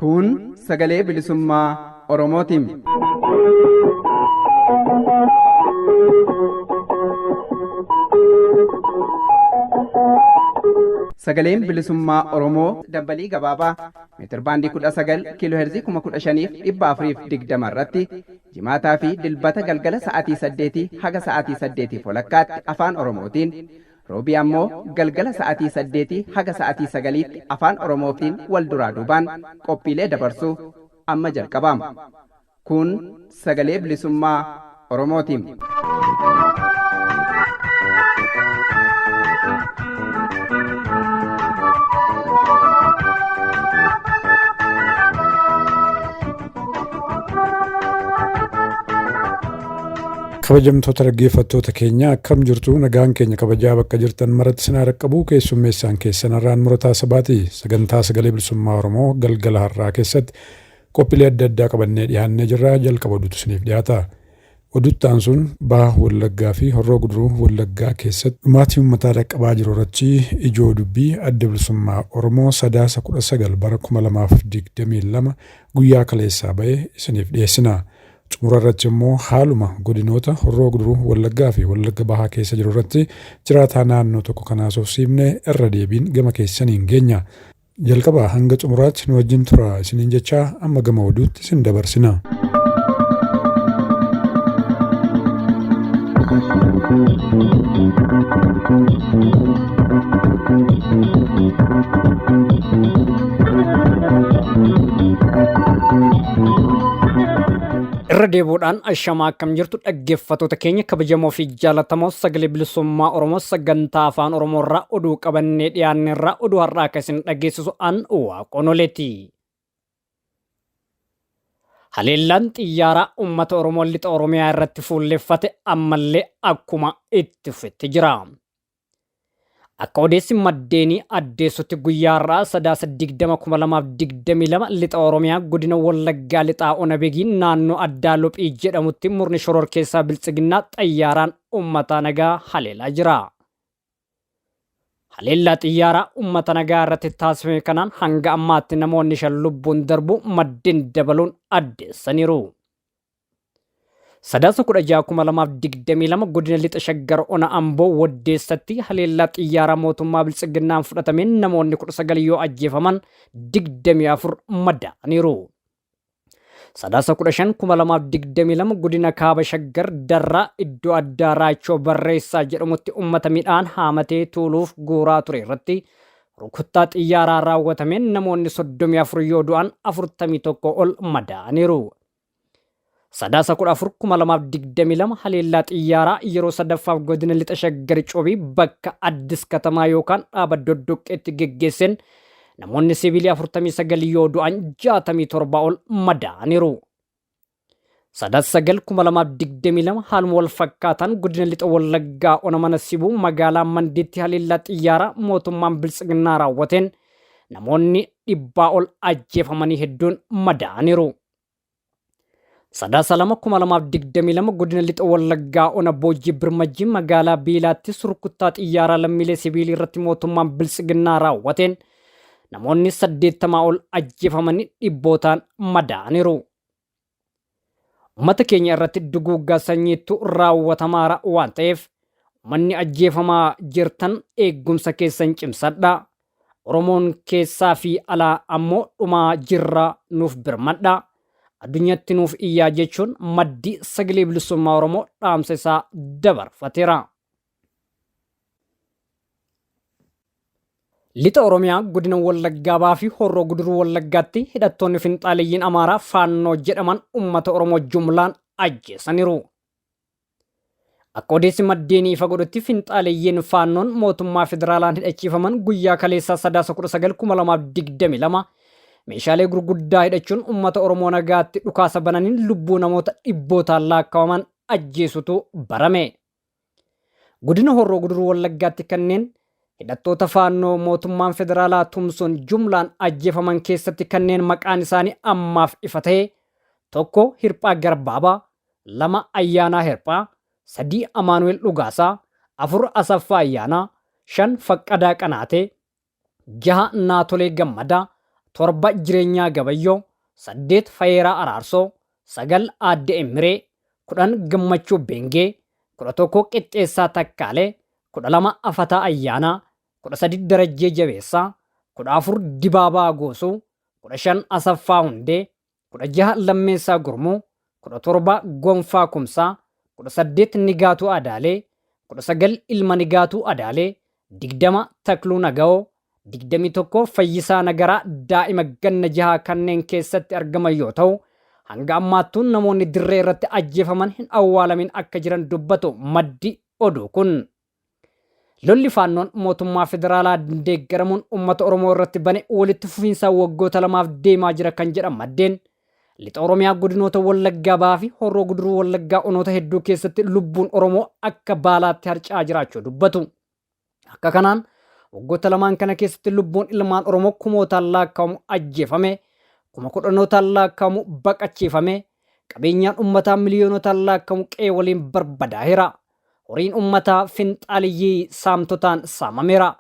Kun sagalee bilisummaa Oromootiin. Sagaleen bilisummaa Oromoo dambalii gabaabaa meetir baandii 19 kiiloo heerzii 15,420 irratti jimaataa fi dilbata galgala sa'aatii 8 haga sa'aatii 8 walakkaatti afaan Oromootiin roobii ammoo galgala sa'aatii 8 haga sa'aatii 9tti afaan Oromootiin wal duraa duubaan qophiilee dabarsuu amma jalqabama. Kun sagalee bilisummaa Oromootiin. kabajamtoota dhaggeeffattoota keenya akkam jirtu nagaan keenya kabajaa bakka jirtan maratti sinaa raqqabu keessummeessaan keessan irraan murataa sabaati sagantaa sagalee bilisummaa Oromoo galgala har'aa keessatti qophiilee adda addaa qabannee dhiyaannee jirra jalqaba oduutu isiniif dhiyaata. Oduttaan sun Baha Wallaggaa fi Horroo Guduruu Wallaggaa keessatti dhumaatii uummataa dhaqqabaa jiru irratti ijoo dubbii adda bilisummaa Oromoo sadaasa 19 bara 2022 guyyaa kaleessaa ba'ee isiniif dhiyeessina. Xumura irratti immoo haaluma godinoota Horroo Guduruu Wallaggaa fi Wallagga Bahaa keessa jiru irratti jiraataa naannoo tokko kanaas ofsiifnee irra deebiin gama keessaniin geenya. Jalqabaa hanga xumuraatti nu wajjin tura isiniin jechaa amma gama oduutti isin dabarsina. irra deebuudhaan ashamaa akkam jirtu dhaggeeffattoota keenya kabajamoo fi jaallatamoo sagalee bilisummaa Oromoo sagantaa afaan Oromoo irraa oduu qabannee dhiyaanne irraa oduu har'aa akka isin dhageessisu an Waaqonoleeti. Haleellaan xiyyaaraa uummata Oromoo lixa Oromiyaa irratti fuulleffate ammallee akkuma itti fufetti jira. Akka odeessi maddeenii addeessutti guyyaa har'aa sadaasa 20,2022 lixa Oromiyaa godina Wallaggaa lixaa Onabeegiin naannoo addaa Lophii jedhamutti murni shororkeessaa biltsiginnaa xayyaaraan uummata nagaa haleelaa jira. Haleellaa xiyyaaraa uummata nagaa irratti taasifame kanaan hanga ammaatti namoonni 5 lubbuun darbu maddeen dabaluun addeessaniiru. Sadaasa 16,2022 godina lixa Shaggar Ona Amboo Waddeessatti haleellaa xiyyaaraa mootummaa biltsiginnaan fudhatameen namoonni 19 yoo ajjeefaman 24 madaa'aniiru. Sadaasa 15,2022 godina Kaaba Shaggar Darraa iddoo addaa Raachoo Barreessaa jedhamutti uummata midhaan haamatee tuuluuf guuraa ture irratti rukuttaa xiyyaaraa raawwatameen namoonni 34 yoo du'an 41 ol madaa'aniiru. Sadaasa 14,2022 haleellaa xiyyaaraa yeroo sadaffaaf godina lixa Shaggar Coobii bakka Addis Katamaa yookaan dhaaba Doddoqqeetti geggeesseen namoonni sibiilii 49 yoo du'an 67 ol madaa'aniiru. Sadaasa 9,2022 haaluma wal fakkaatan godina lixa Wallaggaa Ona Mana Sibuu magaalaa Mandiitti haleellaa xiyyaaraa mootummaan biltsiginnaa raawwateen namoonni 100 ol ajjeefamanii hedduun madaa'aniiru. Sadaasa 2,2022 godina lixa Wallaggaa Ona Boojii Birmajii magaalaa Biilaatti rukuttaa xiyyaaraa lammiilee sibiilii irratti mootummaan biltsiginnaa raawwateen namoonni 80 ol ajjeefamanii dhibbootaan madaa'aniiru. Uummata keenya irratti duguuggaa sanyiitu raawwatamaa waan ta'eef uummanni ajjeefamaa jirtan eeggumsa keessan cimsadhaa. Oromoon keessaa fi alaa ammoo dhumaa jirraa nuuf birmadhaa. Addunyaatti nuuf iyyaa jechuun maddi sagalee bilisummaa Oromoo dhaamsa isaa dabarfateera. Lixa Oromiyaa godina Wallaggaa Bahaa fi Horroo Guduruu Wallaggaatti hidhattoonni finxaaleeyyiin Amaaraa Faannoo jedhaman uummata Oromoo jumlaan ajjeesaniiru. Akka odeessi maddeenii ifa godhutti finxaaleeyyiin Faannoon mootummaa federaalaan hidhachiifaman guyyaa kaleessaa sadaasa 19,2022 meeshaalee gurguddaa hidhachuun uummata Oromoo nagaatti dhukaasa bananiin lubbuu namoota dhibbootaan laakkawaman ajjeesutu barame. Godina Horroo Guduruu Wallaggaatti kanneen hidhattoota Faannoo mootummaan federaalaa tumsuun jumlaan ajjeefaman keessatti kanneen maqaan isaanii ammaaf ifa ta'e tokko Hirphaa Garbaabaa, lama Ayyaanaa Hirphaa, sadii Amaanu'el Dhugaasaa, afur Asaffaa Ayyaanaa, shan Faqqadaa Qanaatee, jaha Naatolee Gammadaa, torba Jireenyaa Gabayyoo, saddeet Fayeeraa Araarsoo, sagal Aadde Emiree, kudhan Gammachuu Beengee, 11 Qixxeessaa Takkaalee, 12 Afataa Ayyaanaa, 13 Darajjee Jabeessaa, 14 Dibaabaa Goosuu, 15 Asaffaa Hundee, 16 Lammeessaa Gurmuu, 17 Gonfaa Kumsaa, 18 Nigaatuu Adaalee, 19 Ilma Nigaatuu Adaalee, 20 Takluu Naga'oo, 21 Fayyisaa Nagaraa daa'ima ganna 6 kanneen keessatti argaman yoo ta'u, hanga ammaattuun namoonni dirree irratti ajjeefaman hin awwaalamin akka jiran dubbatu maddi oduu kun. Lolli faannoon mootummaa federaalaa deeggaramuun uummata Oromoo irratti bane walitti fufiinsaa waggoota lamaaf deemaa jira kan jedhan maddeen lixa Oromiyaa godinoota Wallaggaa Bahaa fi Horroo Guduruu Wallaggaa onoota hedduu keessatti lubbuun Oromoo akka baalaatti harca'aa jiraachuu dubbatu. Akka kanaan waggoota lamaan kana keessatti lubbuun ilmaan Oromoo kumootaan lakkaa'amu ajjeefame, kuma kudhanootaan lakkaa'amu baqachiifame, qabeenyaan uummataa miliyoonotaan lakkaa'amu qe'ee waliin barbadaa'eera. Horiin uummataa finxaaliyyii saamtotaan saamameera.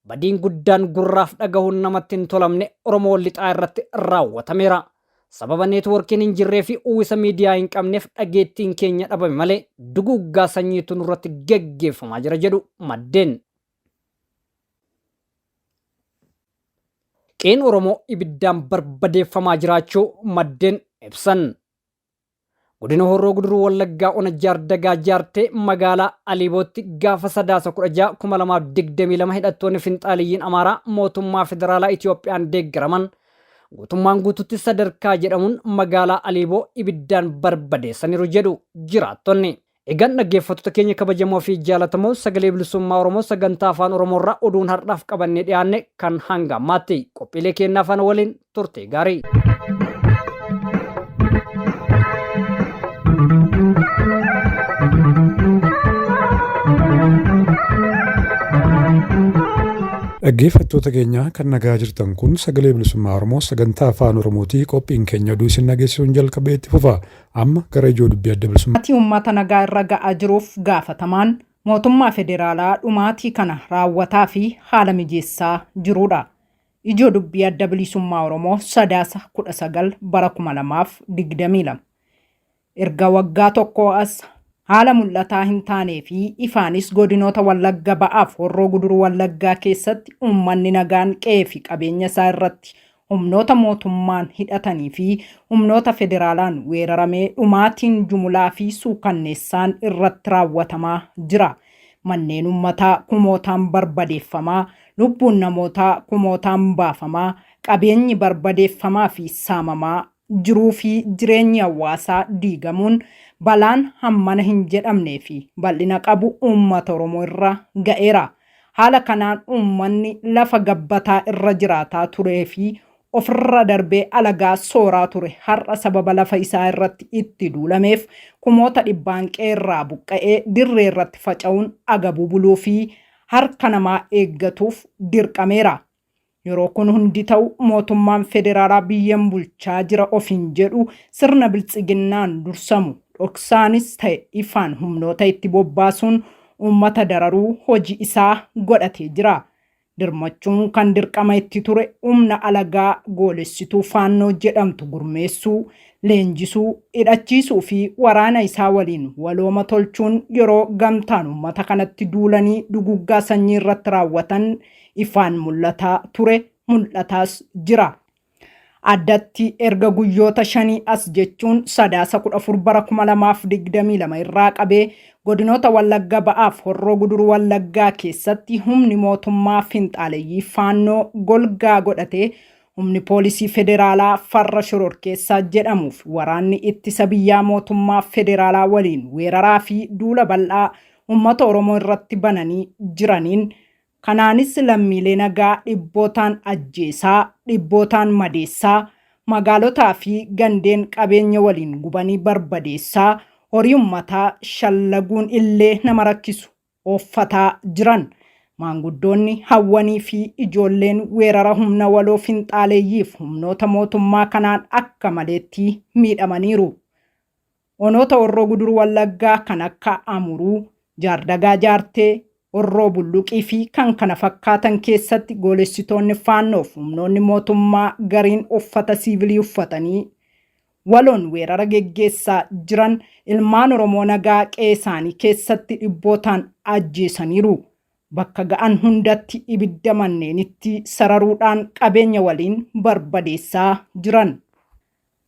Badiin guddaan gurraaf dhagahuun namatti hin tolamne Oromoo lixaa irratti raawwatameera. Sababa neetwoorkiin hin jirree fi uwwisa miidiyaa hin qabneef dhageettiin keenya dhabame malee duguuggaa sanyiitu nurratti geggeeffamaa jira jedhu maddeen. Qe'een Oromoo ibiddaan barbadeeffamaa jiraachuu maddeen ibsan. Godina Horroo Guduruu Wallaggaa ona Jaardagaa Jaartee magaalaa Aliibootti gaafa 3/16/2022 hidhattoonni finxaaliyyiin Amaaraa mootummaa federaalaa Itiyoophiyaan deeggaraman guutummaan guututti sadarkaa jedhamuun magaalaa Aliiboo ibiddaan barbadeessaniiru jedhu jiraattonni. Egaan dhaggeeffattoota keenya kabajamoo fi jaallatamoo sagalee bilisummaa Oromoo sagantaa afaan Oromoorraa oduun har'aaf qabannee dhiyaanne kan hanga ammaatti qophiilee keenya afaan waliin turte gaarii. Dhaggeeffattoota keenya kan nagaa jirtan kun sagalee bilisummaa Oromoo sagantaa afaan Oromootii qophiin keenya oduu isin dhageessisuun jalqabee itti fufa. Amma gara ijoo dubbii adda bilisummaa. Uummata nagaa irra ga'aa jiruuf gaafatamaan mootummaa federaalaa dhumaatii kana raawwataa fi haala mijeessaa jirudha. Ijoo dubbii adda bilisummaa Oromoo 3/19/2022. Erga waggaa tokko as haala mul'ataa hin taanee fi ifaanis godinoota Wallagga Ba'aaf Horroo Guduruu Wallaggaa keessatti uummanni nagaan qe'ee fi qabeenya isaa irratti humnoota mootummaan hidhatanii fi humnoota federaalaan weeraramee dhumaatiin jumlaa fi suukanneessaan irratti raawwatamaa jira. Manneen uummataa kumootaan barbadeeffamaa, lubbuun namootaa kumootaan baafamaa, qabeenyi barbadeeffamaa fi saamamaa jiruu fi jireenyi hawaasaa diigamuun balaan hammana hin jedhamnee fi bal'ina qabu uummata Oromoo irra ga'eera. Haala kanaan uummanni lafa gabbataa irra jiraataa turee fi ofirra darbee alagaa sooraa ture har'a sababa lafa isaa irratti itti duulameef kumoota dhibbaan qeerraa buqqa'ee dirree irratti faca'uun agabuu buluu fi harka namaa eeggatuuf dirqameera. Yeroo kun hundi ta'u mootummaan federaalaa biyyan bulchaa jira ofiin jedhu sirna biltsiginnaan dursamu dhoksaanis ta'e ifaan humnoota itti bobbaasuun uummata dararuu hojii isaa godhatee jira. Dirmachuun kan dirqama itti ture humna alagaa goolessituu faannoo jedhamtu gurmeessuu, leenjisuu, hidhachiisuu fi waraana isaa waliin walooma tolchuun yeroo gamtaan uummata kanatti duulanii duguggaa sanyii irratti raawwatan ifaan mul'ataa ture, mul'ataas jira. Addatti erga guyyoota 5 as jechuun 3/14/2022 irraa qabee godinoota Wallagga Ba'aaf Horroo Guduruu Wallaggaa keessatti humni mootummaa finxaaleyyii faannoo golgaa godhatee humni poolisii federaalaa farra shororkeessaa jedhamuuf waraanni ittisa biyyaa mootummaa federaalaa waliin weeraraa fi duula bal'aa uummata Oromoo irratti bananii jiraniin kanaanis lammiilee nagaa dhibbootaan ajjeesaa, dhibbootaan madeessaa, magaalotaa fi gandeen qabeenya waliin gubanii barbadeessaa, horii uummataa shallaguun illee nama rakkisu offataa jiran. Maanguddoonni hawwanii fi ijoolleen weerara humna waloo finxaaleeyyiif humnoota mootummaa kanaan akka maleetti miidhamaniiru. Onoota Horroo Guduruu Wallaggaa kan akka Amuruu, Jaardagaa Jaartee, Horroo Bulluqii fi kan kana fakkaatan keessatti goolessitoonni faannoof humnoonni mootummaa gariin uffata siivilii uffatanii waloon weerara geggeessaa jiran ilmaan Oromoo nagaa qe'ee isaanii keessatti dhibbootaan ajjeesaniiru. Bakka ga'an hundatti ibidda manneenitti sararuudhaan qabeenya waliin barbadeessaa jiran.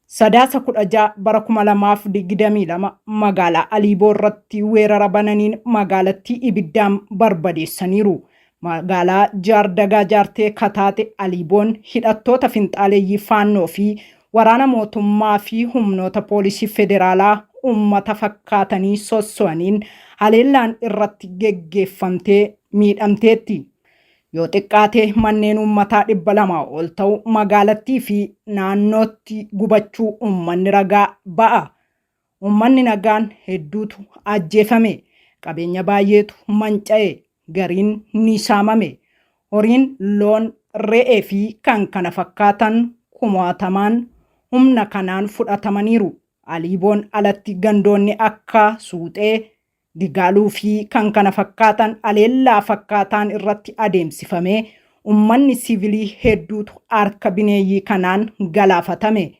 Sadaasa 16 bara 2022 magaalaa Aliiboo irratti weerara bananiin magaalattii ibiddaan barbadeessaniiru. Magaalaa Jaardagaa Jaartee kataate Aliiboon hidhattoota finxaaleeyyii faannoo fi waraana mootummaa fi humnoota poolisii federaalaa uummata fakkaatanii sosso'aniin haleellaan irratti geggeeffamtee miidhamteetti. Yoo xiqqaate manneen uummataa 200 ol ta'u magaalattii fi naannootti gubachuu uummanni ragaa ba'a. Uummanni nagaan hedduutu ajjeefame, qabeenya baay'eetu manca'e, gariin ni saamame. Horiin, loon, re'ee fi kan kana fakkaatan kumaatamaan humna kanaan fudhatamaniiru. Aliiboon alatti gandoonni akka Suuxee, Digaaluu fi kan kana fakkaatan haleellaa fakkaataan irratti adeemsifame uummanni siivilii hedduutu harka bineeyyii kanaan galaafatame.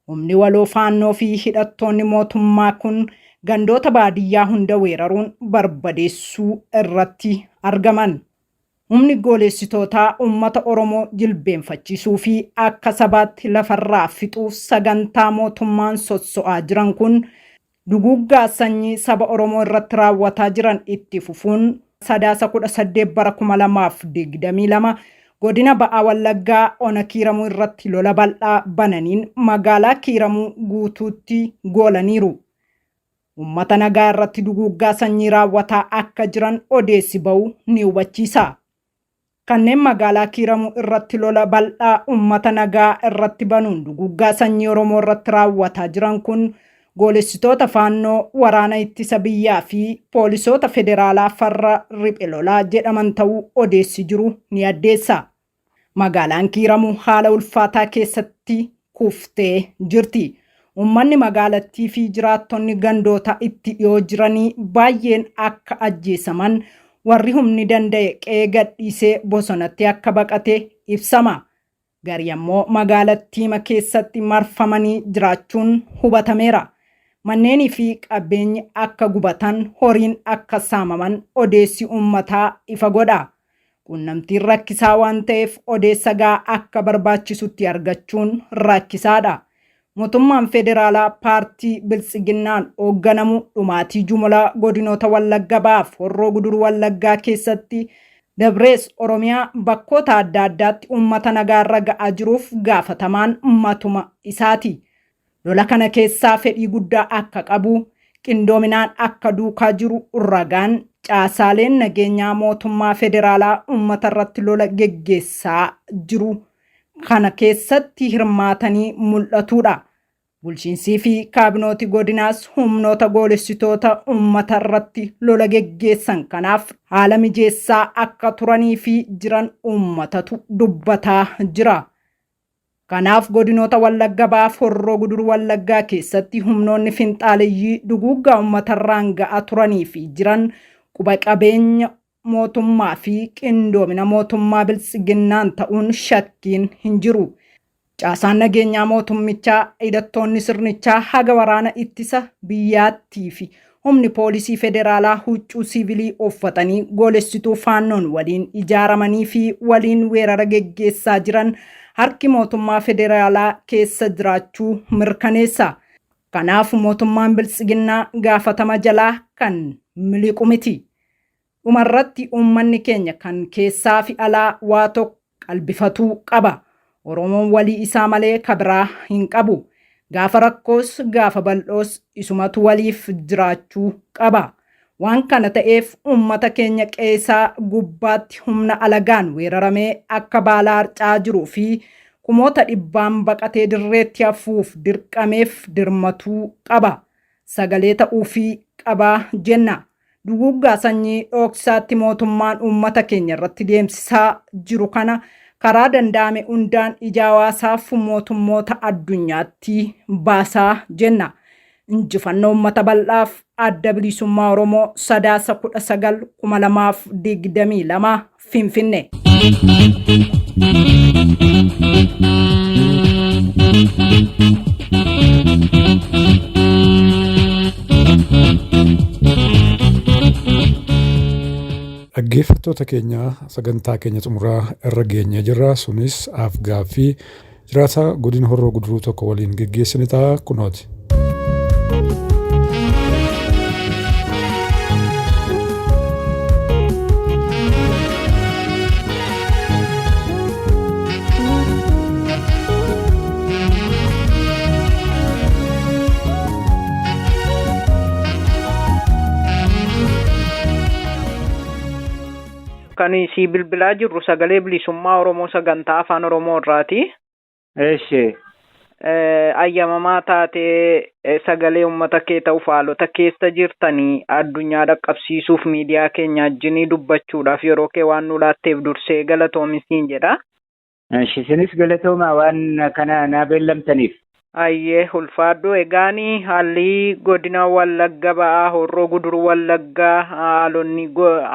Humni waloo faannoo fi hidhattoonni mootummaa kun gandoota baadiyyaa hunda weeraruun barbadeessuu irratti argaman. Humni goolessitootaa uummata Oromoo jilbeenfachiisuu fi akka sabaatti lafarraa fixuuf sagantaa mootummaan sosso'aa jiran kun duguggaa sanyii saba Oromoo irratti raawwataa jiran itti fufuun Sadaasa 18 bara 2022 godina Ba'aa Wallaggaa Ona Kiiramuu irratti lola bal'aa bananiin magaalaa Kiiramuu guutuutti goolaniiru. Uummata nagaa irratti duguggaa sanyii raawwataa akka jiran odeessi ba'u ni hubachiisa. Kanneen magaalaa Kiiramuu irratti lola bal'aa uummata nagaa irratti banuun duguggaa sanyii Oromoo irratti raawwataa jiran kun goolessitoota faannoo waraana ittisa biyyaa fi poolisoota federaalaa farra riphee lolaa jedhaman ta'uu odeessi jiru ni addeessa. Magaalaan Kiiramuu haala ulfaataa keessatti kuftee jirti. Uummanni magaalattii fi jiraattonni gandoota itti dhiyoo jiranii baay'een akka ajjeesaman, warri humni danda'e qe'ee gadhiisee bosonatti akka baqate ibsama. Gari ammoo magaalattiima keessatti marfamanii jiraachuun hubatameera. Manneenii fi qabeenyi akka gubatan, horiin akka saamaman odeessi uummataa ifa godha. Quunnamtiin rakkisaa waan ta'eef odeessa gahaa akka barbaachisutti argachuun rakkisaadha. Mootummaan federaalaa paartii Biltsiginnaan hoogganamu dhumaatii jumlaa godinoota Wallagga Ba'aaf Horroo Guduruu Wallaggaa keessatti dabrees Oromiyaa bakkoota adda addaatti uummata nagaarra ga'aa jiruuf gaafatamaan matuma isaati. Lola kana keessaa fedhii guddaa akka qabu, qindoominaan akka duukaa jiru ragaan caasaaleen nageenyaa mootummaa federaalaa uummata irratti lola geggeessaa jiru kana keessatti hirmaatanii mul'atudha. Bulchiinsii fi kaabinooti godinaas humnoota goolessitoota uummata irratti lola geggeessan kanaaf haala mijeessaa akka turanii fi jiran uummatatu dubbataa jira. Kanaaf godinoota Wallagga Ba'aaf Horroo Guduruu Wallaggaa keessatti humnoonni finxaaleeyyii duguggaa uummatarraan ga'aa turanii fi jiran quba qabeenya mootummaa fi qindoomina mootummaa Biltsiginnaan ta'uun shakkiin hin jiru. Caasaan nageenyaa mootummichaa, hidhattoonni sirnichaa haga waraana ittisa biyyaattii fi humni poolisii federaalaa huccuu siivilii uffatanii goolessituu faannoon waliin ijaaramanii fi waliin weerara geggeessaa jiran harki mootummaa federaalaa keessa jiraachuu mirkaneessa. Kanaaf mootummaan Biltsiginnaa gaafatama jalaa kan miliqu miti. Dhumarratti uummanni keenya kan keessaa fi alaa waa tokko qalbifatuu qaba. Oromoon walii isaa malee kabiraa hin qabu. Gaafa rakkoos gaafa bal'oos isumatu waliif jiraachuu qaba. Waan kana ta'eef uummata keenya qeessaa gubbaatti humna alagaan weeraramee akka baalaa harcaa jiruu fi kumoota dhibbaan baqatee dirreetti hafuuf dirqameef dirmatuu qaba. Sagalee ta'uu fi qabaa jenna. Duguuggaa sanyii dhoksaatti mootummaan uummata keenya irratti deemsisaa jiru kana karaa danda'ame hundaan ija hawaasaaf mootummoota addunyaatti baasaa jenna. Injifannoo uummata bal'aaf adda bilisummaa Oromoo 9/19/2022 Finfinnee. Dhaggeeffattoota keenya sagantaa keenya xumuraa irra geenye jirra. Sunis gaaffii jiraataa godina Horroo Guduruu tokko waliin geggeessine ta'a kunooti. Kan si bilbilaa jirru sagalee bilisummaa Oromoo sagantaa afaan Oromoo irraati. Eeshi. Ayyamamaa taatee sagalee uummata kee ta'u faalota keessa jirtanii addunyaa dhaqqabsiisuuf miidiyaa keenya wajjin dubbachuudhaaf yeroo kee waan nu laatteef dursee galatoomi jedha. Eeshi, isinis galatooma waan kana naa beellamtaniif. Ayyee ulfaadhu egaanii haalli godina Wallagga ba'aa Horroo Guduruu Wallaggaa haalonni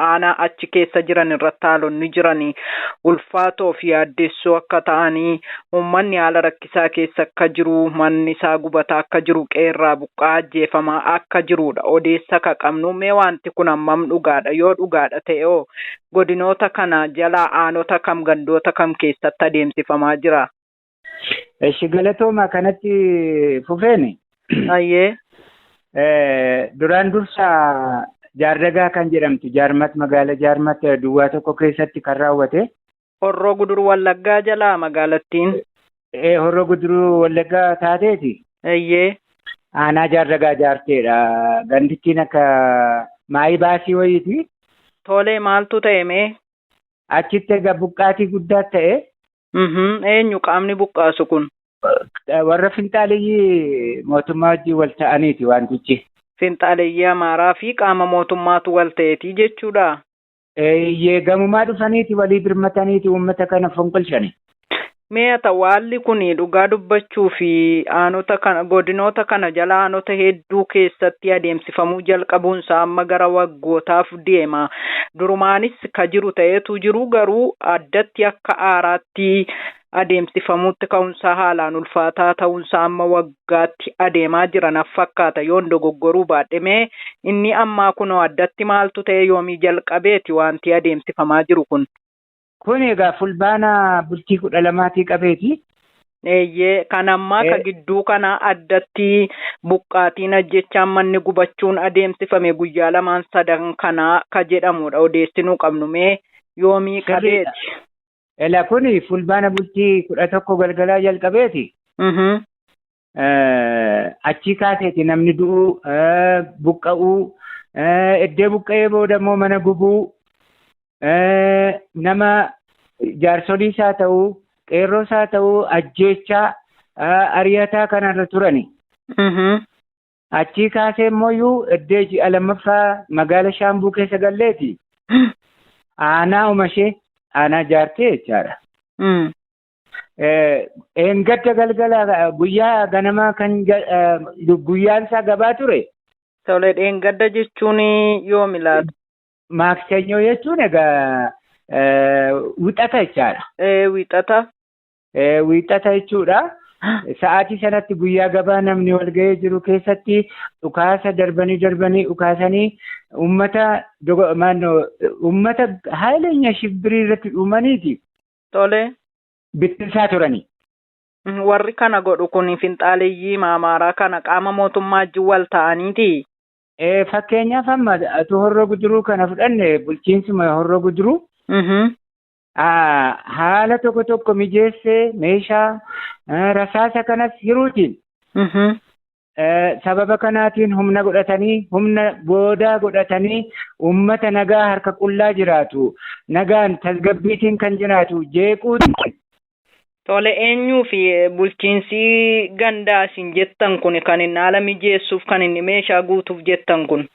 aanaa achi keessa jiran irratti haalonni jiranii ulfaatoo fi yaaddessoo akka ta'anii uummanni haala rakkisaa keessa akka jiru manni isaa gubataa akka jiru qeerraa buqqaa ajjeefamaa akka jirudha odeessa ka qabnu mee wanti kun hammam dhugaadha yoo dhugaadha ta'e godinoota kana jalaa aanota kam gandoota kam keessatti adeemsifamaa jira. Eeshi galatooma kanatti fufeeni. Ayyee. Duraan dursa jaardagaa kan jedhamtu jaarmat magaala jaarmat duwwaa tokko keessatti kan raawwate. Horroo Guduruu Wallaggaa jalaa magaalattiin. Horroo Guduruu Wallaggaa taateeti. Ayyee. Aanaa jaardagaa jaarteedha. Gandittiin akka maayii baasii wayiiti. Tolee maaltu ta'e mee? Achitti egaa buqqaatii guddaa ta'e. Eenyu qaamni buqqaasu kun? Warra finxaaleyyii mootummaa wajjin wal ta'aniiti wantichi. Finxaaleyyii Amaaraa fi qaama mootummaatu wal ta'eeti jechuudha. Gamumaa dhufaniiti walii birmataniiti uummata kana fonqolchani. Mee haalli kun dhugaa dubbachuu fi aanota kana godinoota kana jala aanota hedduu keessatti adeemsifamuu jalqabuunsaa amma gara waggootaaf deema. Durumaanis ka jiru ta'eetu jiru garuu addatti akka aaraatti adeemsifamuutti ka'umsaa haalaan ulfaataa ta'uunsaa amma waggaatti adeemaa jiran fakkaata yoon dogoggoruu baadhimee inni ammaa kunoo addatti maaltu ta'e yoomii jalqabeeti wanti adeemsifamaa jiru kun. Kun egaa fulbaana bultii 12 qabeeti. Eeyyee kan ammaa ka gidduu kana addatti buqqaatiin ajjechaan manni gubachuun adeemsifame guyyaa 2-3 kanaa ka jedhamudha odeessinuu qabnu mee yoomii qabeeti. Ela kuni fulbaana bultii 11 galgalaa jalqabeeti. Achi kaaseeti namni du'uu buqqa'uu eddee buqqa'ee booda immoo mana gubuu nama jaarsoliis haa ta'uu qeerroos haa ta'uu ajjeechaa ariyataa kanarra turani. Achii kaasee immoo eddee ji'a lammaffaa magaala Shaambuu keessa galleeti. Aanaa umashee aanaa jaartee jechaadha. Engadda galgala guyyaa ganamaa kan guyyaan isaa gabaa ture. Tole engadda jechuun yoomi laata? Maaksenyoo jechuun egaa wixata jechaadha. Wixata. Wixata jechuudha. Sa'aatii sanatti guyyaa gabaa namni wal ga'ee jiru keessatti dhukaasa darbanii dhukaasanii uummata haaleenya shibbirii irratti dhumaniiti. Tole. Bittinsaa turani. Warri kana godhu kun finxaaleyyii Amaaraa kana qaama mootummaa wajjin wal ta'aniiti. Fakkeenyaaf amma Horroo Guduruu kana fudhanne bulchiinsuma Horroo Guduruu. Haala tokko mijeessee meeshaa rasaasa kanas hiruutiin. Sababa kanaatiin humna boodaa godhatanii uummata nagaa harka qullaa jiraatu. Nagaan tasgabbiitiin kan jiraatu jeequuti. Tole eenyuu fi bulchiinsi gandaa isin jettan kun kan inni haala mijeessuuf kan inni meeshaa guutuuf jettan kun?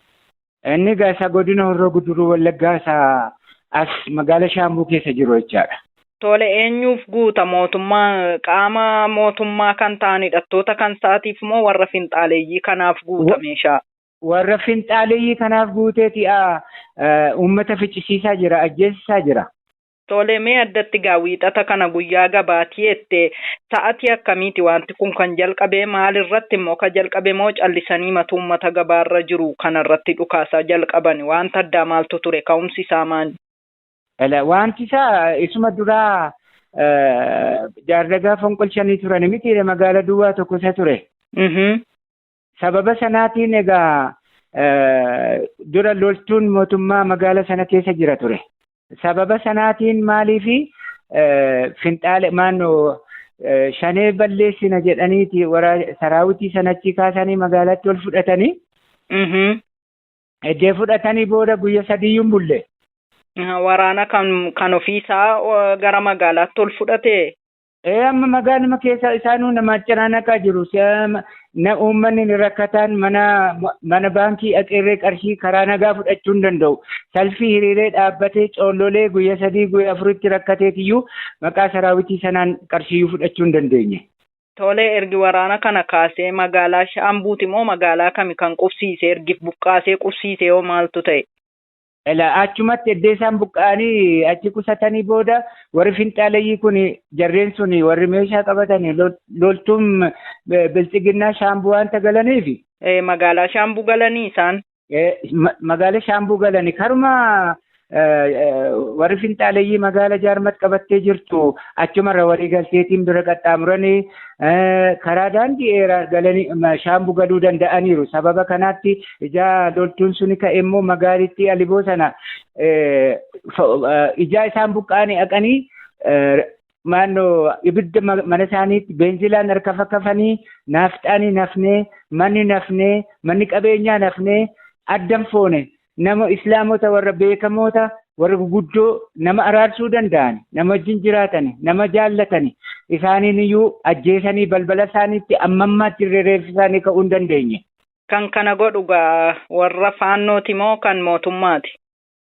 Inni gaasa godina Horroo Guduruu Wallaggaa isaa as magaala Shaambuu keessa jiru jechaadha. Tole eenyuuf guuta mootummaa qaama mootummaa kan ta'an hidhattoota kan sa'aatiif moo warra finxaaleeyyii kanaaf guuta meeshaa? Warra finxaaleeyyii kanaaf guuteeti uummata ficcisiisaa jira, ajjeesisaa jira. Tole mee addatti gaawwiixata kana guyyaa gabaatii jettee sa'atii akkamiiti wanti kun kan jalqabee maalirratti immoo ka jalqabe moo callisanii matuu uummata gabaarra jiru kanarratti dhukaasaa jalqaban wanta addaa maaltu ture ka'umsi isaa maali? Wanti isaa isuma duraa jaardagaa fonqolchanii turan miti magaala duwwaa tokko isa ture. Sababa sanaatiin egaa dura loltuun mootummaa magaala sana keessa jira ture. Sababa sanaatiin maaliifi finxaale maannoo shanee balleessina jedhaniiti saraawitii sanachi kaasanii magaalatti ol fudhatanii. Eddee fudhatanii booda guyya sadiyyuun bulle. Waraana kan ofiisaa gara magaalaatti ol fudhate. Amma magaaluma keessa isaanuu nama cinaanaqaa jiru. Uummanni rakkataan mana baankii aqeerree qarshii karaa nagaa fudhachuu hin danda'u. Salfii hiriiree dhaabbatee coollolee guyya 3 guyya 4tti rakkateetiyyuu maqaa saraawitii sanaan qarshiyyuu fudhachuu hin dandeenye. Tole ergi waraana kana kaasee magaalaa Shaambuuti moo magaalaa kami kan qubsiise ergi buqqaasee qubsiise yoo maaltu ta'e? Achumatti eddee isaan buqqa'anii achi qusatanii booda warri finxaaleeyyii kun jarreen sun warri meeshaa qabatanii loltuun bilchiginnaa Shaambuu waanta galaniifi. Magaalaa Shaambuu galanii isaan? Magaalaa Shaambuu galanii karuma warri finxaaleeyyii magaala jaarmat qabattee jirtu achumarra walii galteetiin bira qaxxaamuranii karaa daandii dheeraa galanii Shaambuu galuu danda'aniiru. Sababa kanaatti ijaa loltuun suni ka'e immoo magaalittii Aliboo sana ijaa isaan buqqa'anii haqanii maannoo ibidda mana isaaniitti beenzilaan harka fakkafanii naafxaanii nafnee manni qabeenyaa nafnee addan foone. Nama islaamota warra beekamoota warra guguddoo nama araarsuu danda'an nama wajjin jiraatan nama jaallatani isaaniin iyyuu ajjeesanii balbala isaaniitti ammammaatti reeffa isaanii ka'uu hin dandeenye. Kan kana godhu warra faannooti moo kan mootummaati?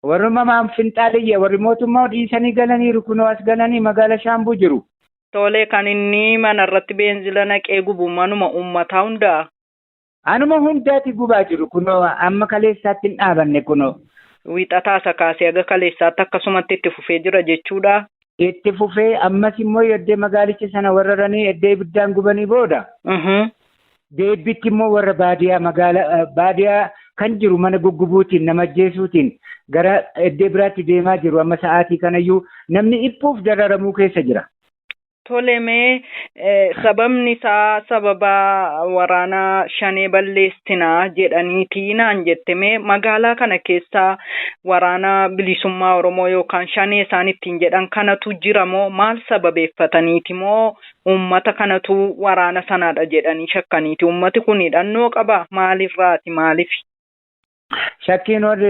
Warri mamaan finxaaleeyyii warri mootummaa dhiisanii galaniiru kunoo as galanii magaala Shaambuu jiru. Tole kan inni manarratti beenzila naqee gubu manuma uummataa hundaa? Anuma hundaati gubaa jiru kunoo amma kaleessaatti hin dhaabanne kunoo. Wiixataa isa kaasee aga kaleessaatti akkasumatti itti fufee jira jechuudha. Itti fufee ammas immoo eddee magaalicha sana warraranii eddee ibiddaan gubanii booda. Deebitti immoo warra baadiyaa kan jiru mana guggubuutiin nama ajjeesuutiin gara eddee biraatti deemaa jiru amma sa'aatii kanayyuu namni dhiphuuf dararamuu keessa jira. Tole mee sababni isaa sababa waraana shanee balleessinaa jedhaniitii naan jette mee magaalaa kana keessaa waraana bilisummaa Oromoo yookaan shanee isaan ittiin jedhan kanatu jira moo maal sababeeffataniiti moo uummata kanatu waraana sanaadha jedhanii shakkaniiti uummati kun hidhannoo qaba maalirraati maaliif? Shakkiin warri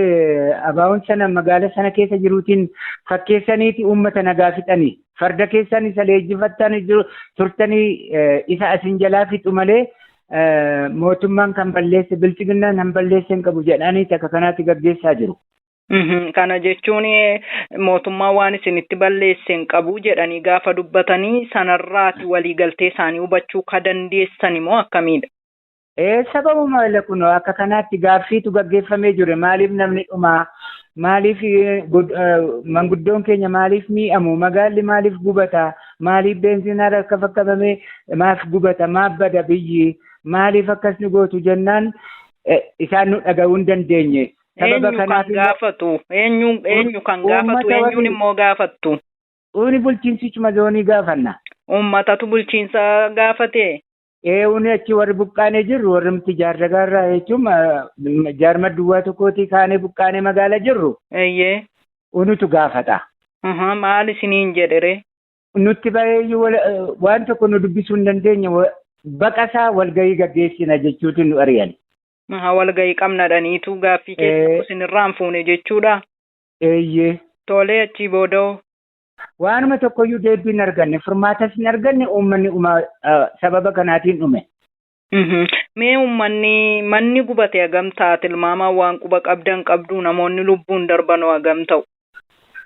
abaa'uun sana magaala sana keessa jiruutiin fakkeessaniiti uummata nagaa fixanii. Farda keessan isa leenjifatanii turtanii isa asin jalaa fixu malee mootummaan kan balleesse bilchiginnaan kan balleesse hin qabu jedhanii akka kanaatti gaggeessaa jiru. Kana jechuun mootummaan waan isinitti balleesse hin qabu jedhanii gaafa dubbatanii sanarraati waliigaltee isaanii hubachuu ka dandeessan immoo akkamiidha? Sababuma kun akka kanaatti gaaffiitu gaggeeffamee jire maaliif namni dhumaa? Maaliif manguddoon keenya maaliif mi'amu magaalli maaliif gubata maaliif beenzinaan akka fakkafamee maaf gubata maaf bada biyyi maaliif akkas nu gootu jennaan isaan nu dhaga'uu hin dandeenye. Eenyu kan gaafatu eenyuun immoo gaafattu. Uni bulchiinsichuma zoonii gaafanna. Uummatatu bulchiinsa gaafate. Uni achi warri buqqaanee jirru warri miti jaarragaarraa jechuun jaarma duwwaa tokkooti kaanee buqqaanee magaala jirru. Eeyyee. Unutu gaafata. Maal isiniin jedhere? Nutti baay'ee waan tokko nu dubbisuu hin dandeenye baqasaa walgahii gaggeessina jechuutu nu ari'an. Walgahii qabnadhaniitu gaaffii keessa isinirraan fuune jechuudha. Eeyyee. Tolee achii booda'oo. Waanuma tokkoyyuu deebii hin arganne furmaatas hin arganne uummanni sababa kanaatiin dhume. Mee manni gubate hagam ta'a tilmaamaa waan quba qabdan qabdu namoonni lubbuun darbanoo hagam ta'u?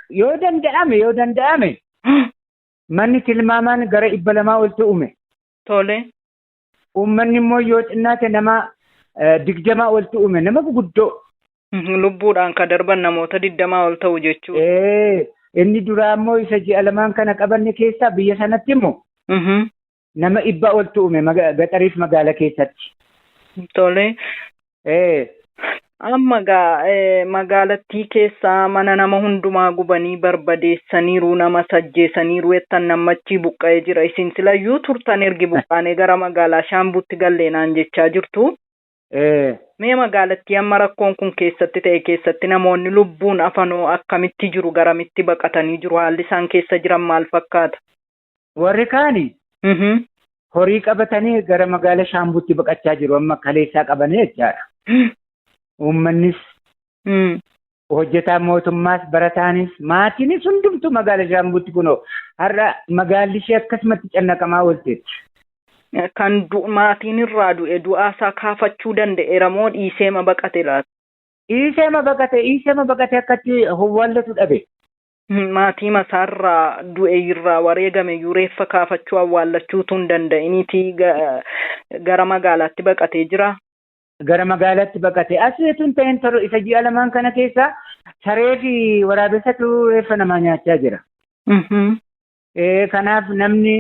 Yoo danda'ame manni tilmaamaan gara 200 ol ta'ume. Tole. Uummanni immoo yoo xinnaate nama 20 ol ta'ume nama guguddoo. Lubbuudhaan ka darban namoota 20 ol ta'u jechuudha. Inni duraa immoo isa ji'a lamaan kana qabanne keessaa biyya sanatti immoo nama 100 ol ta'ume gaxariif magaala keessatti. Tole. Amma magaalattii keessaa mana nama hundumaa gubanii barbadeessaniiru nama sajjeessaniiru ettan namachi buqqa'ee jira. Isin silayyuu turtan ergi buqqaanee gara magaalaa Shaambuutti galleenaan jechaa jirtu. Mee magaalattii amma rakkoon kun keessatti namoonni lubbuun afanoo akkamitti jiru garamitti baqatanii jiru haalli isaan keessa jiran maal fakkaata? Warri kaani horii qabatanii gara magaalaa Shaambuutti baqachaa jiru amma kaleessaa qabanii jechaadha. Uummannis hojjetaa mootummaas barataanis maatiinis hundumtuu magaalaa Shaambuutti kunoo har'a magaalli ishee akkasumatti cannaqamaa oolteetti. Kan maatiin irraa du'e du'aasaa kaafachuu danda'eera moo dhiiseema baqate laata? Dhiiseema baqate akkatti hawwaallatu dhabe. Maatii masaarraa du'e irraa wareegame yuureeffa kaafachuu awwaallachuutu hin danda'iniiti gara magaalaatti baqatee jira. Gara magaalaatti baqate asiituun ta'een isa ji'a lamaan kana keessa saree fi waraabessatu reeffa namaa nyaachaa jira. Kanaaf namni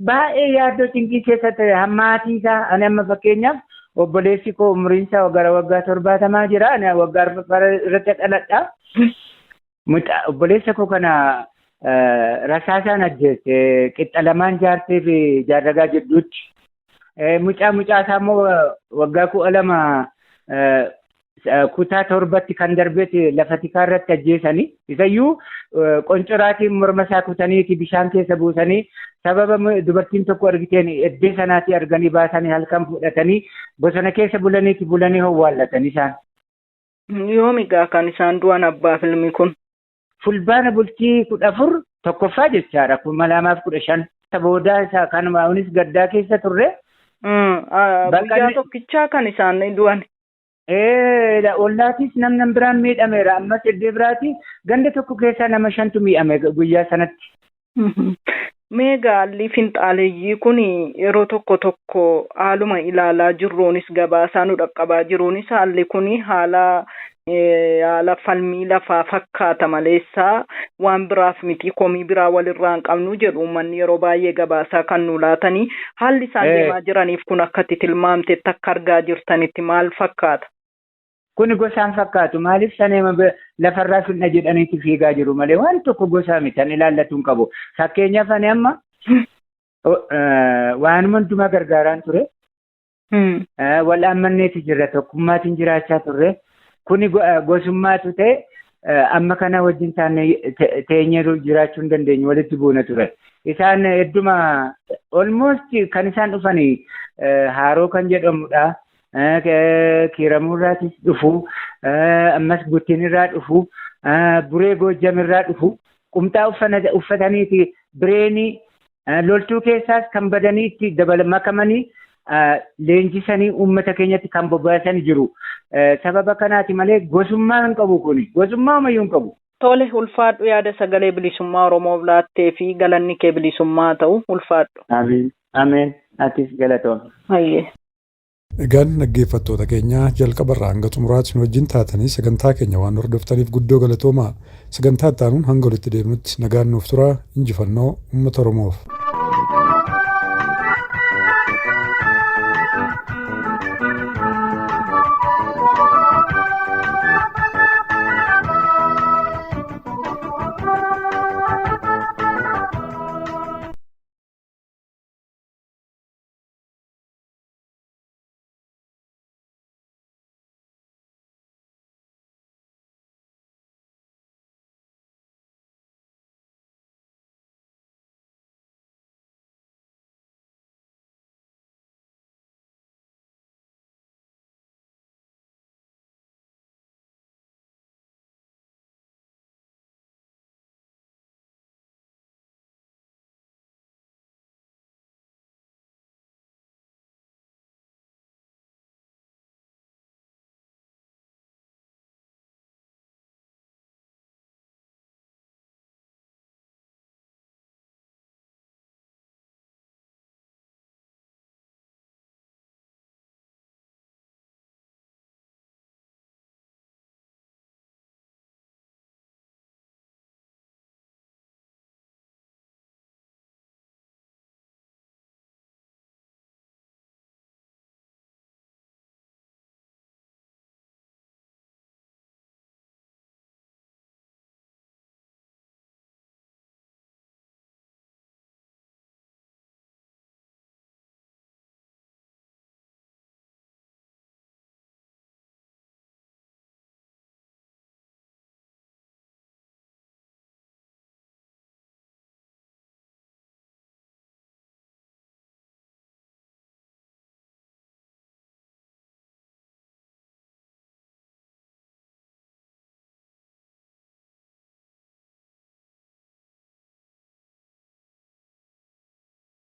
baay'ee yaaddoo cinqii keessa ta'e hammaatii isaa ani amma fakkeenyaaf obboleessi koo umriin isaa gara waggaa 70 jira ani waggaa 40 irratti dhaladha. Obboleessa koo kana rasaasaan ajjeesse qixxa lamaan jaartee fi jaarragaa jidduutti. Mucaa isaa immoo waggaa 12 kutaa 7tti kan darbeeti lafa tikaa irratti ajjeesanii isayyuu qoncoraatiin morma isaa kutaniiti bishaan keessa buusanii sababa dubartiin tokko argiteen eddee sanaatii arganii baasanii halkan fudhatanii bosona keessa bulanii howwaallatanii isaan. Yoomigaa kan isaan du'an abbaa filmi kun? Fulbaana bultii 14 tokkoffaa jechaadha 2015 boodaa isaa kan maanis gaddaa keessa turre. Guyyaa tokkichaa kan isaan du'an. Ollaatis namni biraan miidhameera ammas iddoo biraati ganda tokko keessaa nama 5tu miidhame guyyaa sanatti. Mee gaalli finxaaleeyyii kun yeroo tokko haaluma ilaalaa jirruunis gabaasaa nu dhaqqabaa jiruunis haalli kun haala falmii lafaa fakkaata maleessaa waan biraaf miti komii biraa walirraa hin qabnu jedhu uummanni yeroo baay'ee gabaasaa kan nu laatanii haalli isaan deemaa jiraniif kun akkatti tilmaamtetti akka argaa jirtanitti maal fakkaata? Kun gosaan fakkaatu maaliif saneema lafarraa finna jedhaniitti fiigaa jiru malee waan tokko gosaa mitan ilaallatu hin qabu. Fakkeenyaaf ani amma waanuma hundumaa gargaaraan ture. Wal ammanneeti jirra tokkummaatiin jiraachaa turre. Kuni gosummaatu ta'e amma kana wajjin teenyee jiraachuu hin dandeenye walitti buuna ture. Isaan hedduma almost kan isaan dhufanii Haaroo kan jedhamudha. Kiiramuurraatis dhufu ammas Guttinirraa dhufu Buree Goojjamirraa dhufu qumxaa uffataniiti bireenii loltuu keessaas kan badanii itti makamanii leenjisanii uummata keenyatti kan bobbaasan jiru. Sababa kanaati malee gosummaa hin qabu kuni. Gosummaa ammayyuu hin qabu. Tole ulfaadhu yaada sagalee bilisummaa Oromoof laattee fi galanni kee bilisummaa ta'u ulfaadhu. Ameen. Atis galatoom. Egaan dhaggeeffattoota keenya jalqabarraa hanga xumuraatti nu wajjin taatanii sagantaa keenya waan hordoftaniif guddoo galatoomaa. Sagantaa itti aanuun hanga walitti deemnutti nagaan nuuf turaa injifannoo uummata Oromoof.